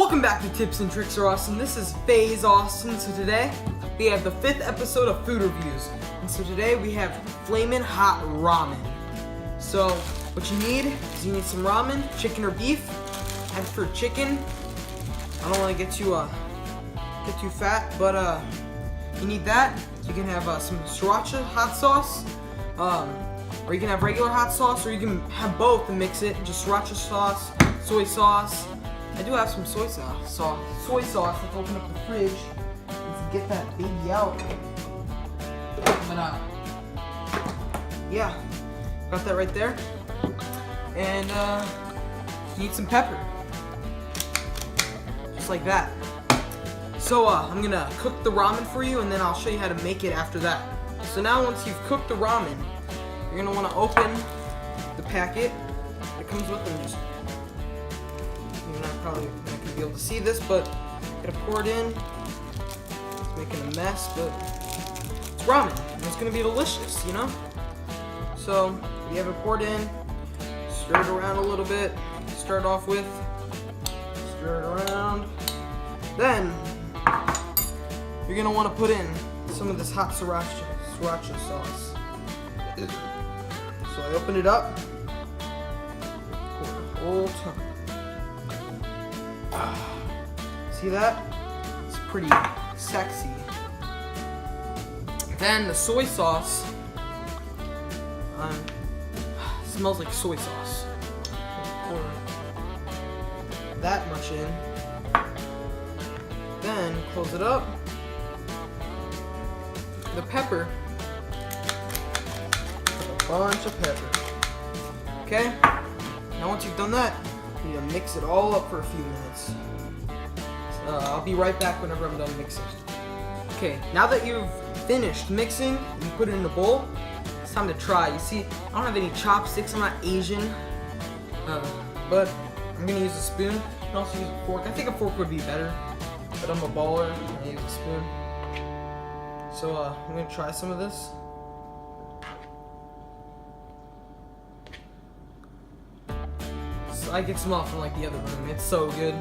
Welcome back to Tips and Tricks Are Awesome. This is FaZe Austin. So today we have the 5th episode of food reviews. And so today we have Flamin' Hot Ramen. So what you need is you need some ramen, chicken or beef. And for chicken, I don't want to get too fat, but you need that. You can have some sriracha hot sauce, or you can have regular hot sauce, or you can have both and mix it. Just sriracha sauce, soy sauce. I do have some soy sauce. Let's open up the fridge and get that baby out. But yeah, got that right there. And you need some pepper, just like that. So I'm gonna cook the ramen for you, and then I'll show you how to make it after that. So now, once you've cooked the ramen, you're gonna want to open the packet that comes with them. You're probably not gonna be able to see this, but I'm gonna pour it in. It's making a mess, but it's ramen, and it's gonna be delicious, you know? So you have it poured in, stir it around a little bit. Start off with, stir it around. Then you're gonna want to put in some of this hot sriracha sauce. So I open it up, pour the whole time. See that? It's pretty sexy. Then the soy sauce smells like soy sauce. Pour that much in. Then close it up. The pepper. Put a bunch of pepper. Okay? Now once you've done that, you need to mix it all up for a few minutes. I'll be right back whenever I'm done mixing. Okay, now that you've finished mixing, you put it in a bowl. It's time to try. You see, I don't have any chopsticks. I'm not Asian, but I'm gonna use a spoon. You can also use a fork. I think a fork would be better, but I'm a baller. I use a spoon. So I'm gonna try some of this. So I can smell it from like the other room. It's so good.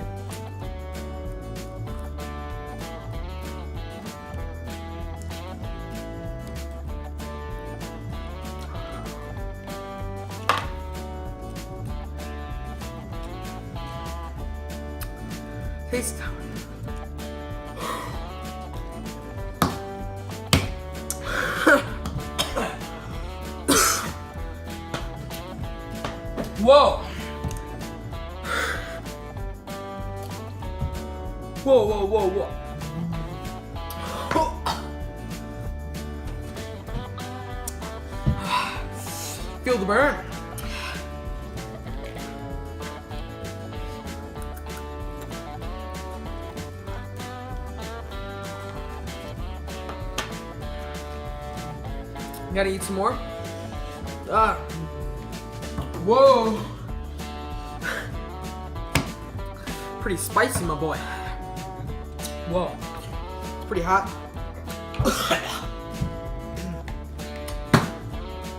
Taste. Whoa! Whoa. Feel the burn. You gotta eat some more. Whoa. Pretty spicy, my boy. Whoa. It's pretty hot.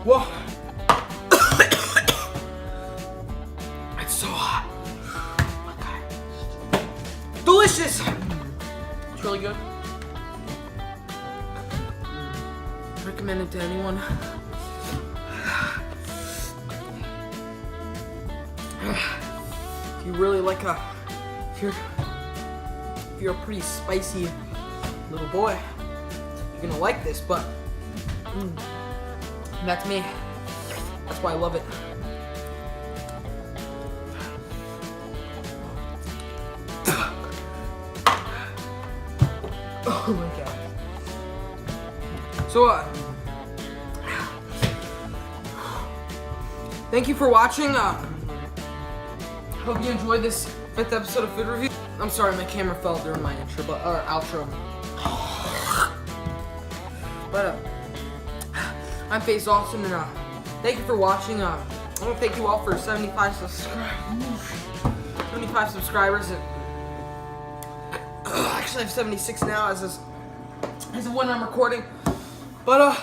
Whoa. It's so hot. Okay. Delicious. It's really good. Recommend it to anyone. If you really like if you're a pretty spicy little boy, you're gonna like this, but that's me. That's why I love it. Oh my god. So thank you for watching. Hope you enjoyed this 5th episode of Food Review. I'm sorry, my camera fell during my intro, outro. But I'm FaZe Austin, and thank you for watching. I want to thank you all for 75 subscribers. Actually, I have 76 now as of when I'm recording. But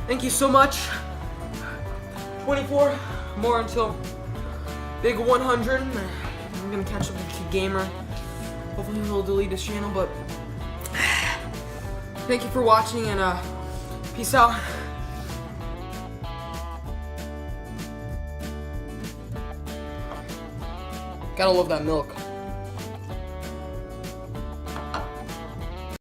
thank you so much. 24 more until big 100. I'm gonna catch up with Kid Gamer. Hopefully he'll delete his channel, but thank you for watching, and peace out. Gotta love that milk.